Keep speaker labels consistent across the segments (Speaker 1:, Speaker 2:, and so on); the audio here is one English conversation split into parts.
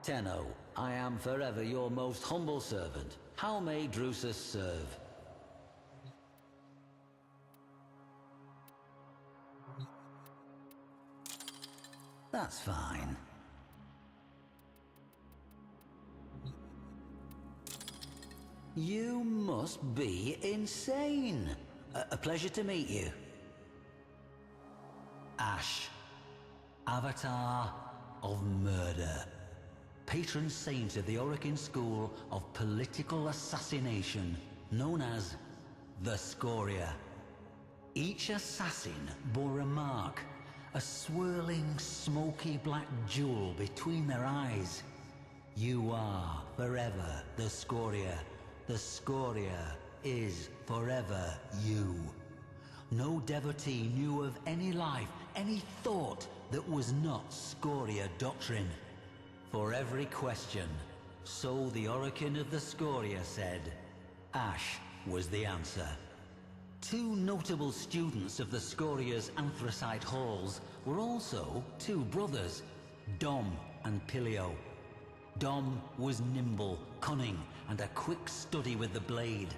Speaker 1: Tenno, I am forever your most humble servant. How may Drusus serve? That's fine. You must be insane. A pleasure to meet you. Ash, Avatar of Murder. Patron saint of the Orokin School of Political Assassination, known as the Scoria. Each assassin bore a mark, a swirling, smoky black jewel between their eyes. You are forever the Scoria. The Scoria is forever you. No devotee knew of any life, any thought that was not Scoria doctrine. For every question, so the Orokin of the Scoria said, Ash was the answer. Two notable students of the Scoria's anthracite halls were also two brothers, Dom and Pilio. Dom was nimble, cunning, and a quick study with the blade.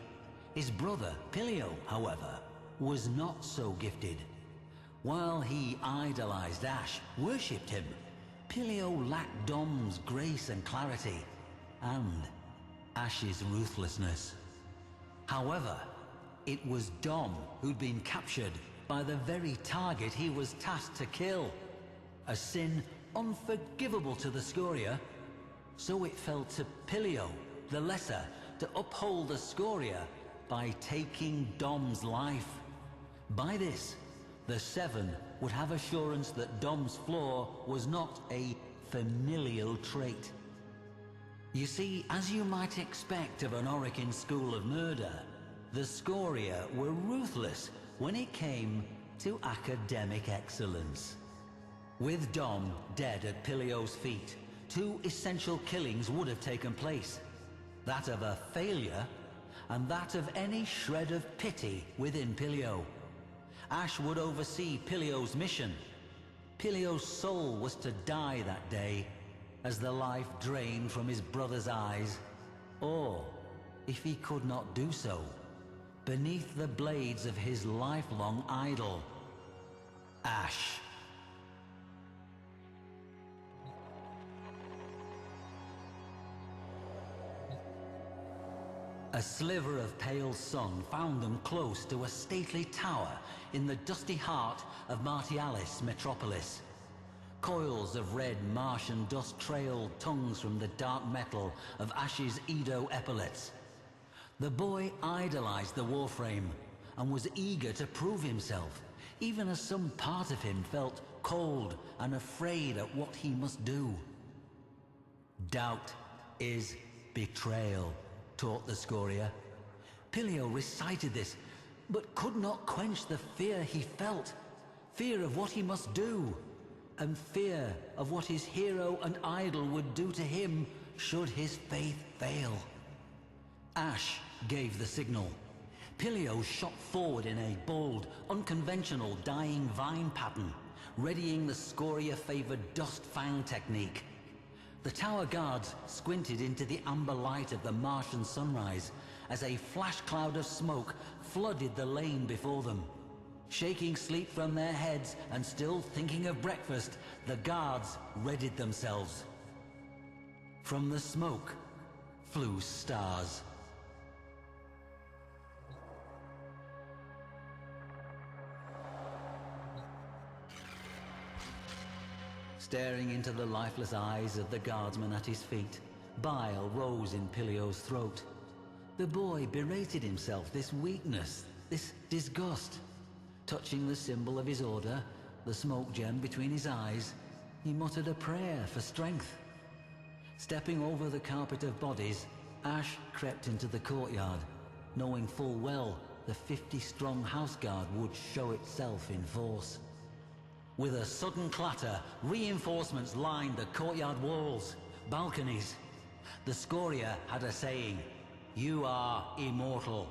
Speaker 1: His brother, Pilio, however, was not so gifted. While he idolized Ash, worshipped him, Pilio lacked Dom's grace and clarity, and Ash's ruthlessness. However, it was Dom who'd been captured by the very target he was tasked to kill. A sin unforgivable to the Scoria. So it fell to Pilio, the lesser, to uphold the Scoria by taking Dom's life. By this, the Seven would have assurance that Dom's flaw was not a familial trait. You see, as you might expect of an Orokin school of murder, the Scoria were ruthless when it came to academic excellence. With Dom dead at Pilio's feet, two essential killings would have taken place. That of a failure, and that of any shred of pity within Pilio. Ash would oversee Pilio's mission. Pilio's soul was to die that day, as the life drained from his brother's eyes. Or, if he could not do so, beneath the blades of his lifelong idol, Ash. A sliver of pale sun found them close to a stately tower in the dusty heart of Martialis metropolis. Coils of red Martian dust trailed tongues from the dark metal of Ash's Edo epaulets. The boy idolized the Warframe and was eager to prove himself, even as some part of him felt cold and afraid at what he must do. Doubt is betrayal, taught the Scoria. Pilio recited this, but could not quench the fear he felt. Fear of what he must do, and fear of what his hero and idol would do to him should his faith fail. Ash gave the signal. Pilio shot forward in a bold, unconventional dying vine pattern, readying the Scoria-favored dust fang technique. The tower guards squinted into the amber light of the Martian sunrise as a flash cloud of smoke flooded the lane before them. Shaking sleep from their heads and still thinking of breakfast, the guards readied themselves. From the smoke flew stars. Staring into the lifeless eyes of the guardsman at his feet, bile rose in Pilio's throat. The boy berated himself this weakness, this disgust. Touching the symbol of his order, the smoke gem between his eyes, he muttered a prayer for strength. Stepping over the carpet of bodies, Ash crept into the courtyard, knowing full well the 50-strong house guard would show itself in force. With a sudden clatter, reinforcements lined the courtyard walls, balconies. The Scoria had a saying, "You are immortal.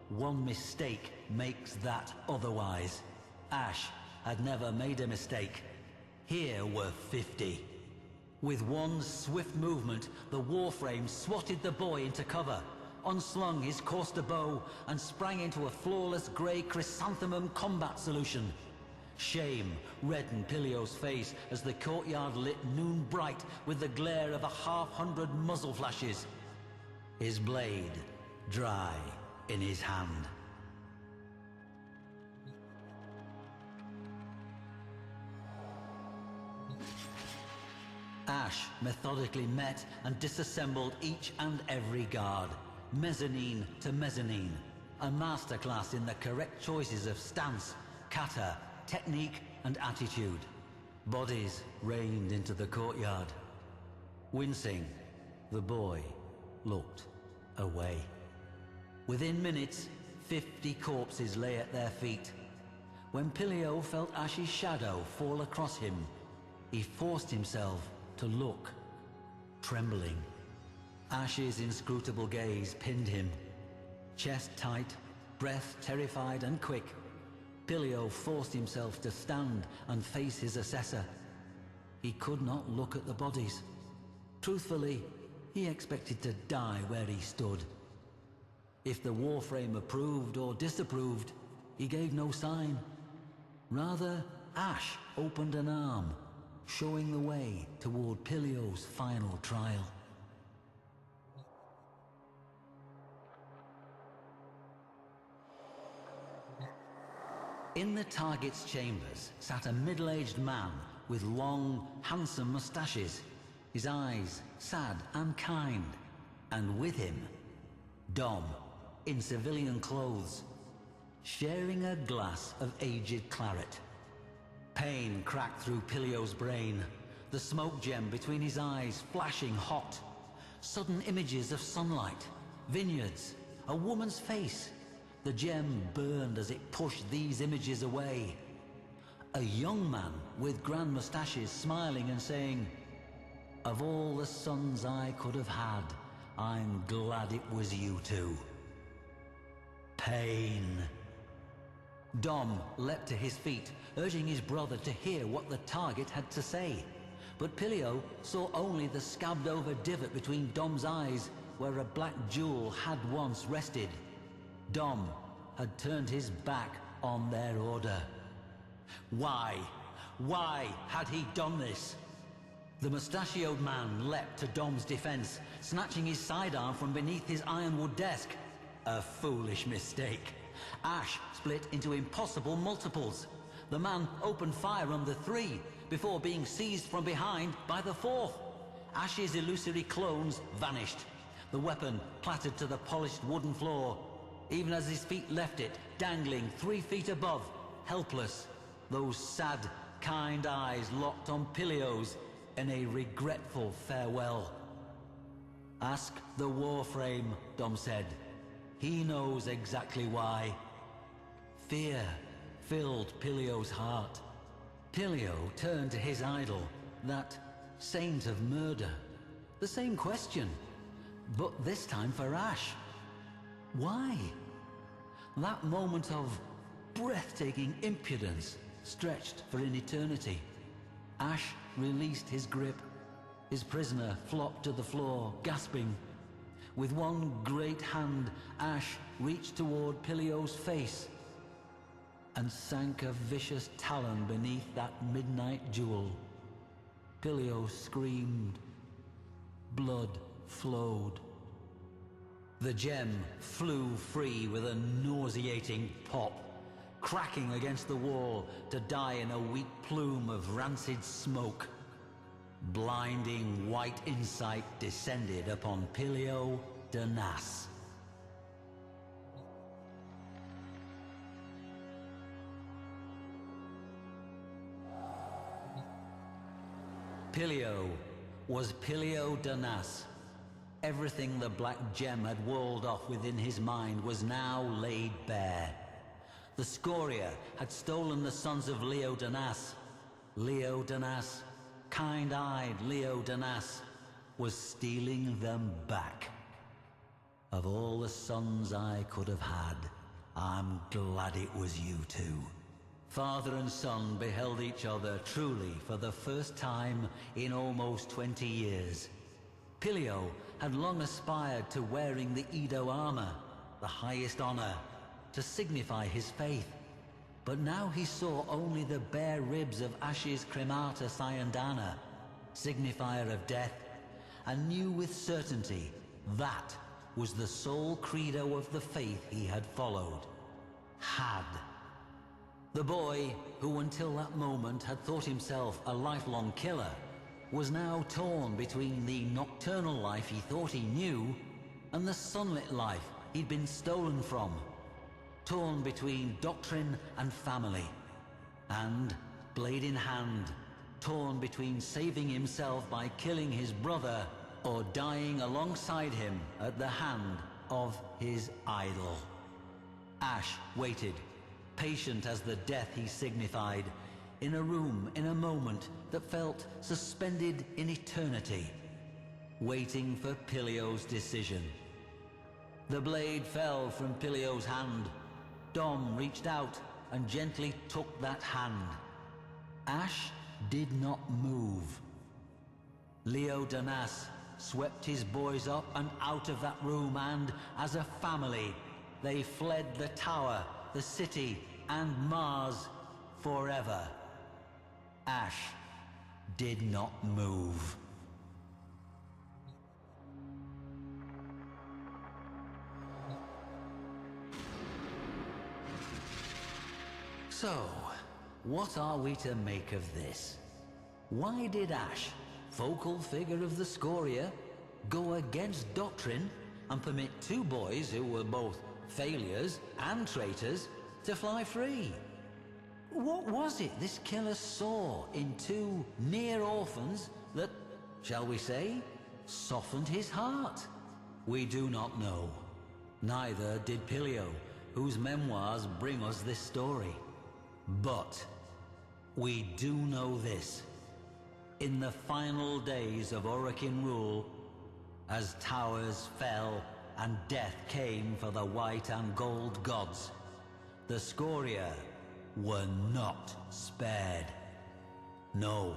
Speaker 1: One mistake makes that otherwise." Ash had never made a mistake. Here were 50. With one swift movement, the Warframe swatted the boy into cover, unslung his Corster bow, and sprang into a flawless grey chrysanthemum combat solution. Shame reddened Pilio's face as the courtyard lit noon bright with the glare of 100 muzzle flashes. His blade dry in his hand. Ash methodically met and disassembled each and every guard, mezzanine to mezzanine, a masterclass in the correct choices of stance, kata, technique and attitude. Bodies rained into the courtyard. Wincing, the boy looked away. Within minutes, 50 corpses lay at their feet. When Pilio felt Ash's shadow fall across him, he forced himself to look, trembling. Ash's inscrutable gaze pinned him. Chest tight, breath terrified and quick, Pilio forced himself to stand and face his assessor. He could not look at the bodies. Truthfully, he expected to die where he stood. If the Warframe approved or disapproved, he gave no sign. Rather, Ash opened an arm, showing the way toward Pilio's final trial. In the target's chambers sat a middle-aged man with long, handsome moustaches, his eyes sad and kind, and with him, Dom, in civilian clothes, sharing a glass of aged claret. Pain cracked through Pilio's brain, the smoke gem between his eyes flashing hot. Sudden images of sunlight, vineyards, a woman's face. The gem burned as it pushed these images away. A young man with grand moustaches smiling and saying, "Of all the sons I could have had, I'm glad it was you two." Pain. Dom leapt to his feet, urging his brother to hear what the target had to say. But Pilio saw only the scabbed-over divot between Dom's eyes, where a black jewel had once rested. Dom had turned his back on their order. Why? Why had he done this? The mustachioed man leapt to Dom's defense, snatching his sidearm from beneath his ironwood desk. A foolish mistake. Ash split into impossible multiples. The man opened fire on the three, before being seized from behind by the fourth. Ash's illusory clones vanished. The weapon clattered to the polished wooden floor, even as his feet left it, dangling 3 feet above, helpless. Those sad, kind eyes locked on Pilio's in a regretful farewell. "Ask the Warframe," Dom said. "He knows exactly why." Fear filled Pilio's heart. Pilio turned to his idol, that saint of murder. The same question, but this time for Ash. Why? That moment of breathtaking impudence stretched for an eternity. Ash released his grip. His prisoner flopped to the floor, gasping. With one great hand, Ash reached toward Pilio's face and sank a vicious talon beneath that midnight jewel. Pilio screamed. Blood flowed. The gem flew free with a nauseating pop, cracking against the wall to die in a weak plume of rancid smoke. Blinding white insight descended upon Pilio de Nas. Pilio was Pilio de Nas. Everything the black gem had walled off within his mind was now laid bare. The Scoria had stolen the sons of Leo de Nas. Leo de Nas, kind-eyed Leo de Nas, was stealing them back. "Of all the sons I could have had, I'm glad it was you two." Father and son beheld each other truly for the first time in almost 20 years. Pilio had long aspired to wearing the Edo armor, the highest honor, to signify his faith. But now he saw only the bare ribs of Ash's cremata Cyandana, signifier of death, and knew with certainty that was the sole credo of the faith he had followed. The boy, who until that moment had thought himself a lifelong killer, was now torn between the nocturnal life he thought he knew and the sunlit life he'd been stolen from. Torn between doctrine and family, and, blade in hand, torn between saving himself by killing his brother or dying alongside him at the hand of his idol. Ash waited, patient as the death he signified, in a room in a moment that felt suspended in eternity, waiting for Pilio's decision. The blade fell from Pilio's hand. Dom reached out and gently took that hand. Ash did not move. Leo Danas swept his boys up and out of that room, and, as a family, they fled the tower, the city, and Mars forever. Ash did not move. So, what are we to make of this? Why did Ash, focal figure of the Scoria, go against doctrine and permit two boys who were both failures and traitors to fly free? What was it this killer saw in two near orphans that, shall we say, softened his heart? We do not know. Neither did Pilio, whose memoirs bring us this story. But we do know this. In the final days of Orokin rule, as towers fell and death came for the white and gold gods, the Scoria were not spared. No,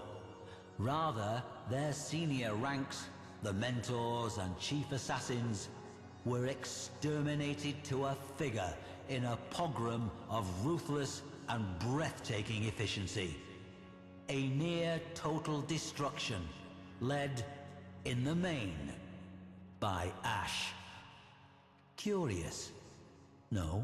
Speaker 1: rather their senior ranks, the mentors and chief assassins, were exterminated to a figure in a pogrom of ruthless and breathtaking efficiency. A near total destruction, led, in the main, by Ash. Curious, no?